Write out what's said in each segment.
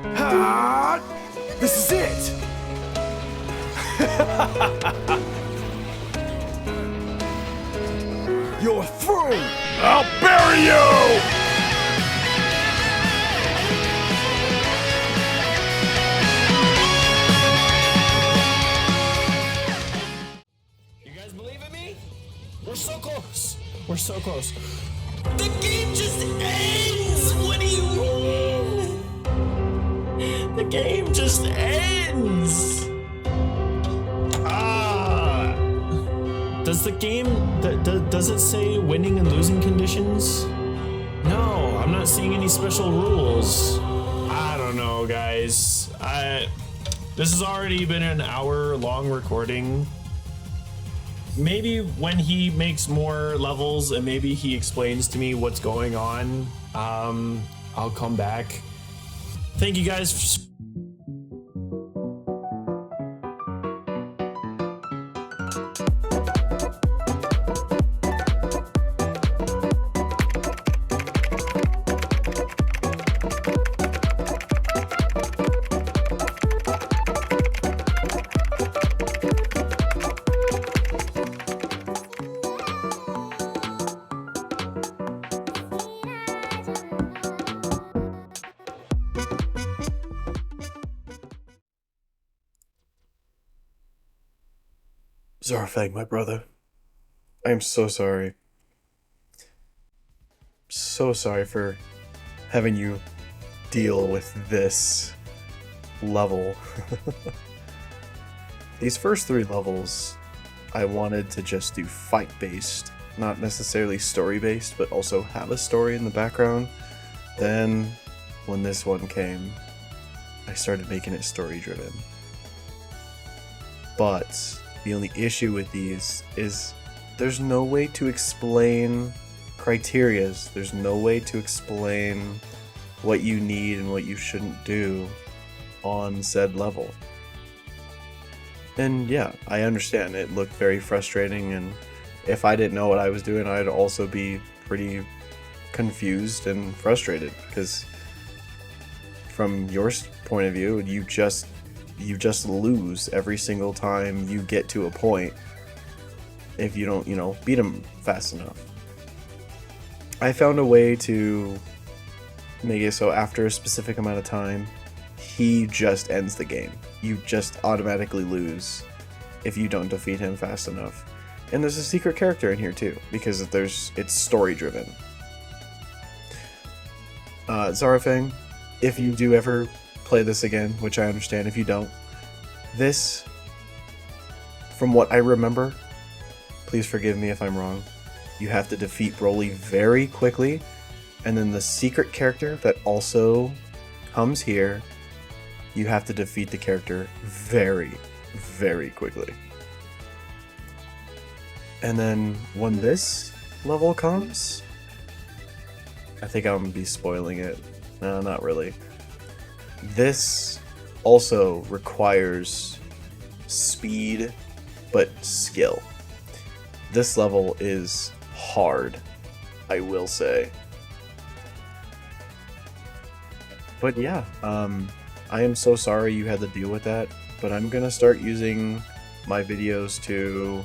Ah, this is it! You're through! I'll bury you! You guys believe in me? We're so close. We're so close. The game just ends! What do you mean? The game just ends! Does the game, does it say winning and losing conditions? No, I'm not seeing any special rules. I don't know, guys. This has already been an hour-long recording. Maybe when he makes more levels and maybe he explains to me what's going on, I'll come back. Thank you guys. XaraFang, my brother. I am so sorry. So sorry for having you deal with this level. These first 3 levels, I wanted to just do fight-based, not necessarily story-based, but also have a story in the background. Then, when this one came, I started making it story-driven. But the only issue with these is there's no way to explain criterias. There's no way to explain what you need and what you shouldn't do on said level. And yeah, I understand it looked very frustrating, and if I didn't know what I was doing, I'd also be pretty confused and frustrated, because from your point of view, you just lose every single time you get to a point if you don't, beat him fast enough. I found a way to make it so after a specific amount of time, he just ends the game. You just automatically lose if you don't defeat him fast enough. And there's a secret character in here too, because it's story driven. XaraFang, if you do ever play this again, which I understand if you don't, this, from what I remember, please forgive me if I'm wrong, you have to defeat Broly very quickly, and then the secret character that also comes here, you have to defeat the character very, very quickly. And then when this level comes, I think I'm gonna be spoiling it. No, not really. This also requires speed, but skill. This level is hard, I will say. But yeah, I am so sorry you had to deal with that, but I'm gonna start using my videos to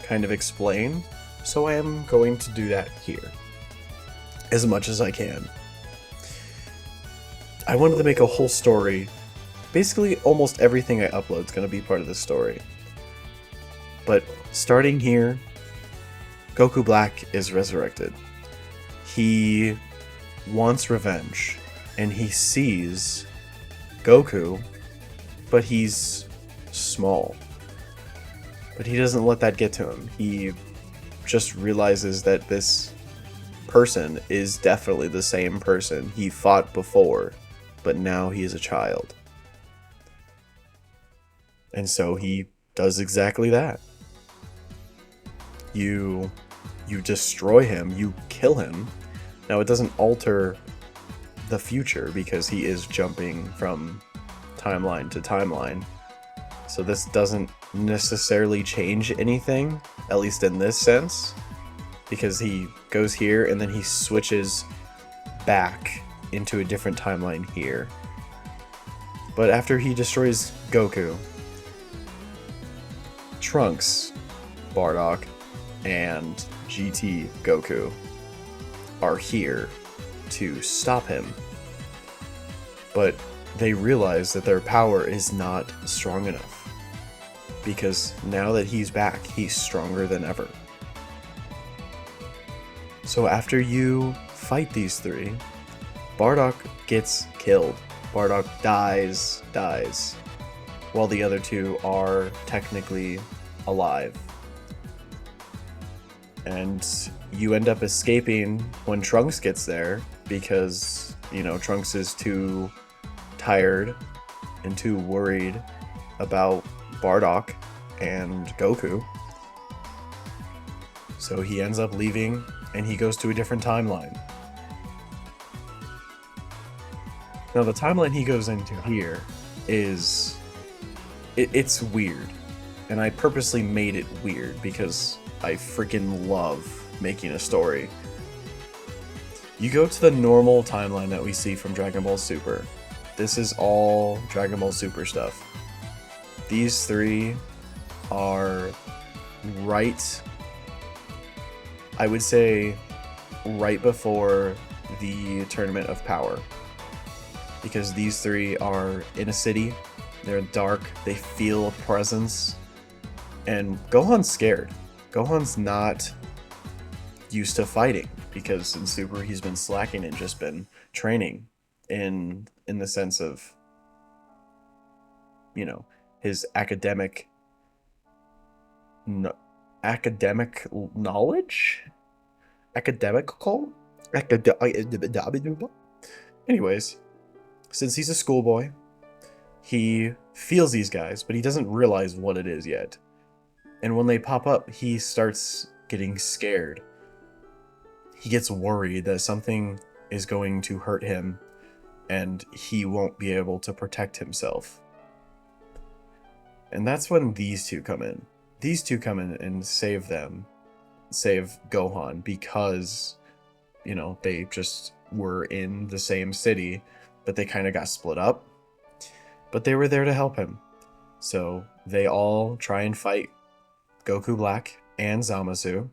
kind of explain, so I am going to do that here, as much as I can. I wanted to make a whole story. Basically, almost everything I upload is going to be part of this story. But starting here, Goku Black is resurrected. He wants revenge, and he sees Goku, but he's small. But he doesn't let that get to him. He just realizes that this person is definitely the same person he fought before, but now he is a child. And so he does exactly that. You destroy him, you kill him. Now it doesn't alter the future because he is jumping from timeline to timeline. So this doesn't necessarily change anything, at least in this sense, because he goes here and then he switches back into a different timeline here. But after he destroys Goku, Trunks, Bardock, and GT Goku are here to stop him. But they realize that their power is not strong enough, because now that he's back, he's stronger than ever. So after you fight these three, Bardock gets killed. Bardock dies, while the other two are technically alive. And you end up escaping when Trunks gets there, because, you know, Trunks is too tired and too worried about Bardock and Goku. So he ends up leaving and he goes to a different timeline. Now the timeline he goes into here is... It's weird. And I purposely made it weird because I freaking love making a story. You go to the normal timeline that we see from Dragon Ball Super. This is all Dragon Ball Super stuff. These three are right, I would say, right before the Tournament of Power. Because these three are in a city, they're dark, they feel a presence, and Gohan's scared. Gohan's not used to fighting, because in Super he's been slacking and just been training in the sense of, you know, his academic knowledge? Academical? Anyways, since he's a schoolboy, he feels these guys, but he doesn't realize what it is yet. And when they pop up, he starts getting scared. He gets worried that something is going to hurt him and he won't be able to protect himself. And that's when these two come in. These two come in and save Gohan, because, you know, they just were in the same city, but they kind of got split up. But they were there to help him. So they all try and fight Goku Black and Zamasu.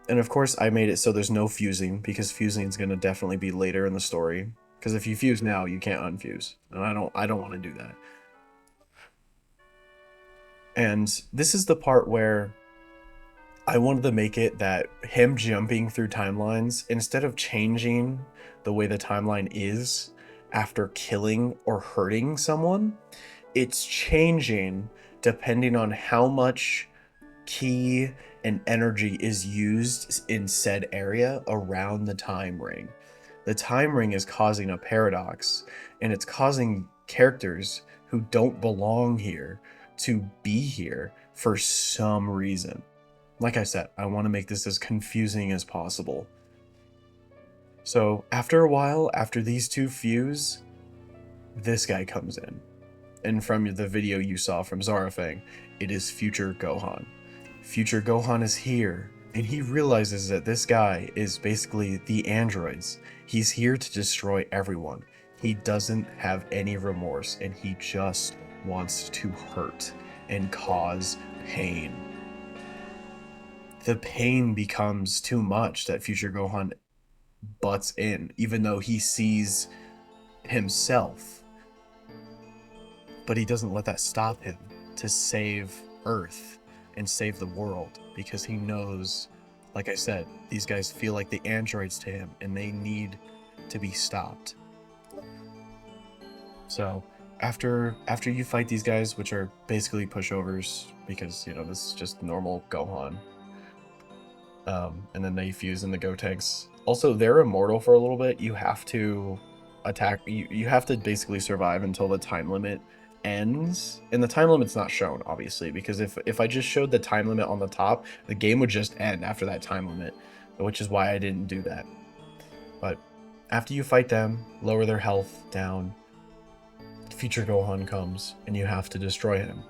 And of course I made it so there's no fusing, because fusing is going to definitely be later in the story. Because if you fuse now, you can't unfuse. And I don't want to do that. And this is the part where I wanted to make it that him jumping through timelines, instead of changing the way the timeline is after killing or hurting someone, it's changing depending on how much ki and energy is used in said area around the time ring. The time ring is causing a paradox, and it's causing characters who don't belong here to be here for some reason. Like I said, I want to make this as confusing as possible. So after a while, after these two fuse, this guy comes in. And from the video you saw from XaraFang, it is Future Gohan. Future Gohan is here, and he realizes that this guy is basically the androids. He's here to destroy everyone. He doesn't have any remorse, and he just wants to hurt and cause pain. The pain becomes too much that Future Gohan butts in, even though he sees himself. But he doesn't let that stop him to save Earth and save the world, because he knows, like I said, these guys feel like the androids to him and they need to be stopped. So after you fight these guys, which are basically pushovers, because, you know, this is just normal Gohan, and then they fuse in the Gotenks. Also, they're immortal for a little bit. You have to attack, you have to basically survive until the time limit ends. And the time limit's not shown, obviously, because if I just showed the time limit on the top, the game would just end after that time limit, which is why I didn't do that. But after you fight them, lower their health down, Future Gohan comes, and you have to destroy him.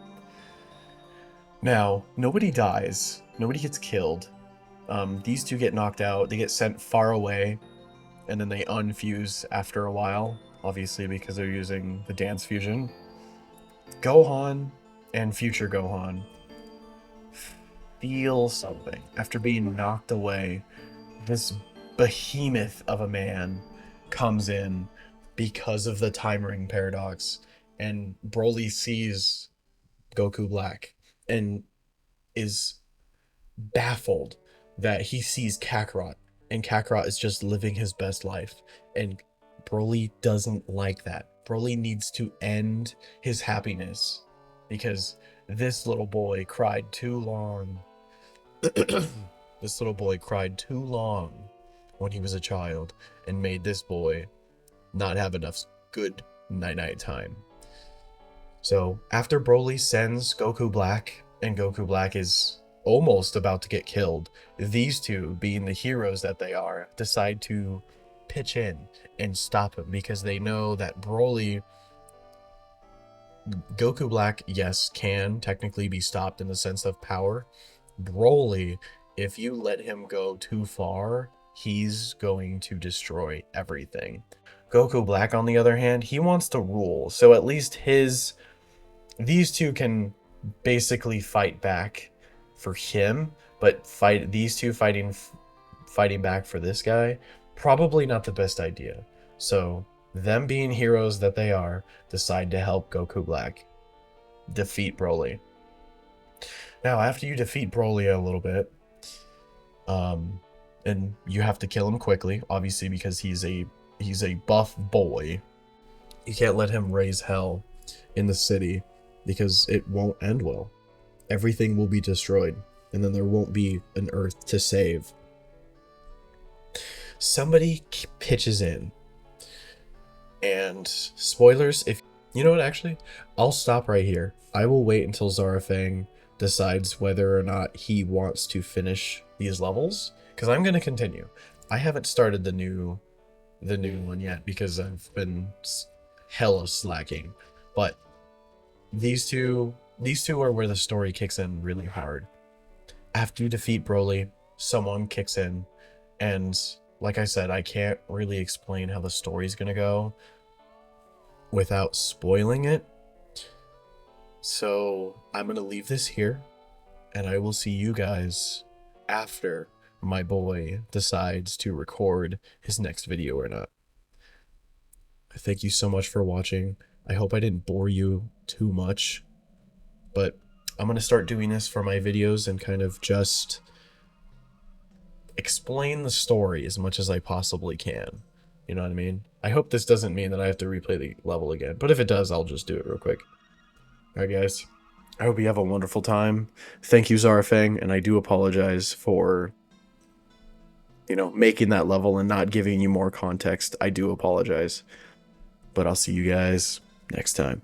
Now, nobody dies, nobody gets killed. These two get knocked out, they get sent far away, and then they unfuse after a while, obviously because they're using the dance fusion. Gohan and future Gohan feel something after being knocked away. This behemoth of a man comes in because of the time ring paradox, and Broly sees Goku Black and is baffled that he sees Kakarot, and Kakarot is just living his best life, and Broly doesn't like that. Broly needs to end his happiness because this little boy cried too long. This little boy cried too long when he was a child and made this boy not have enough good night-night time. So after Broly sends Goku Black, and Goku Black is almost about to get killed, these two, being the heroes that they are, decide to pitch in and stop him because they know that Goku Black, yes, can technically be stopped in the sense of power. Broly, if you let him go too far, he's going to destroy everything. Goku Black, on the other hand, he wants to rule, so at least these two can basically fight back for him, but these two fighting back for this guy, probably not the best idea. So them being heroes that they are, decide to help Goku Black defeat Broly. Now, after you defeat Broly a little bit, and you have to kill him quickly, obviously, because he's a buff boy. You can't let him raise hell in the city because it won't end well. Everything will be destroyed, and then there won't be an Earth to save. Somebody pitches in, and spoilers, if you know what, actually, I'll stop right here. I will wait until XaraFang decides whether or not he wants to finish these levels, because I'm going to continue. I haven't started the new one yet because I've been hella slacking, but these two are where the story kicks in really hard. After you defeat Broly, someone kicks in, and like I said, I can't really explain how the story's gonna go without spoiling it. So I'm gonna leave this here, and I will see you guys after my boy decides to record his next video or not. Thank you so much for watching. I hope I didn't bore you too much, but I'm going to start doing this for my videos and kind of just explain the story as much as I possibly can. You know what I mean? I hope this doesn't mean that I have to replay the level again, but if it does, I'll just do it real quick. Alright guys, I hope you have a wonderful time. Thank you, XaraFang, and I do apologize for, you know, making that level and not giving you more context. I do apologize, but I'll see you guys next time.